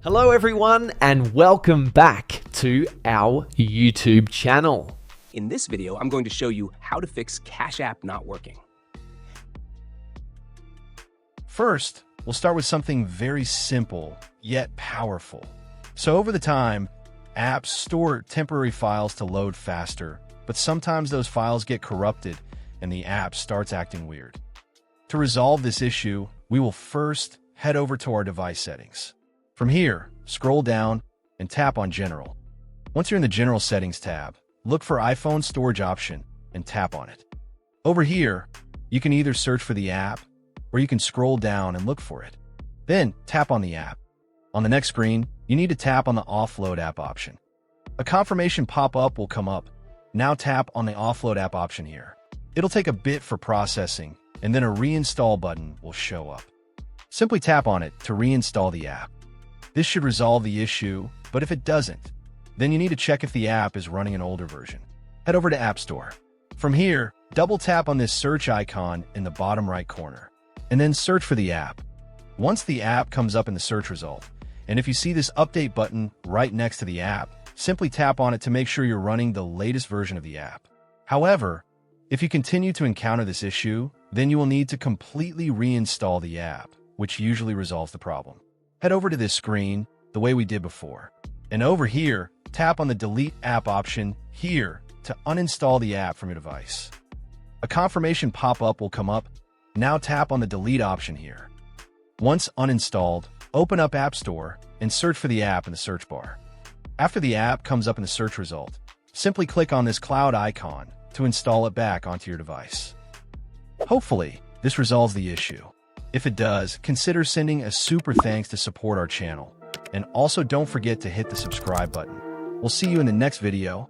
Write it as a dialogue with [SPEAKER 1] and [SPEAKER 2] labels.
[SPEAKER 1] Hello everyone and welcome back to our YouTube channel.
[SPEAKER 2] In this video, I'm going to show you how to fix Cash App not working.
[SPEAKER 3] First, we'll start with something very simple, yet powerful. So over the time, apps store temporary files to load faster, but sometimes those files get corrupted and the app starts acting weird. To resolve this issue, we will first head over to our device settings. From here, scroll down and tap on General. Once you're in the General Settings tab, look for iPhone Storage option and tap on it. Over here, you can either search for the app or you can scroll down and look for it. Then tap on the app. On the next screen, you need to tap on the Offload App option. A confirmation pop-up will come up. Now tap on the Offload App option here. It'll take a bit for processing, and then a reinstall button will show up. Simply tap on it to reinstall the app. This should resolve the issue, but if it doesn't, then you need to check if the app is running an older version. Head over to App Store. From here, double tap on this search icon in the bottom right corner, and then search for the app. Once the app comes up in the search result, and if you see this update button right next to the app, simply tap on it to make sure you're running the latest version of the app. However, if you continue to encounter this issue, then you will need to completely reinstall the app, which usually resolves the problem. Head over to this screen the way we did before. And over here, tap on the Delete App option here to uninstall the app from your device. A confirmation pop-up will come up. Now tap on the Delete option here. Once uninstalled, open up App Store and search for the app in the search bar. After the app comes up in the search result, simply click on this cloud icon to install it back onto your device. Hopefully, this resolves the issue. If it does, consider sending a super thanks to support our channel. And also don't forget to hit the subscribe button. We'll see you in the next video.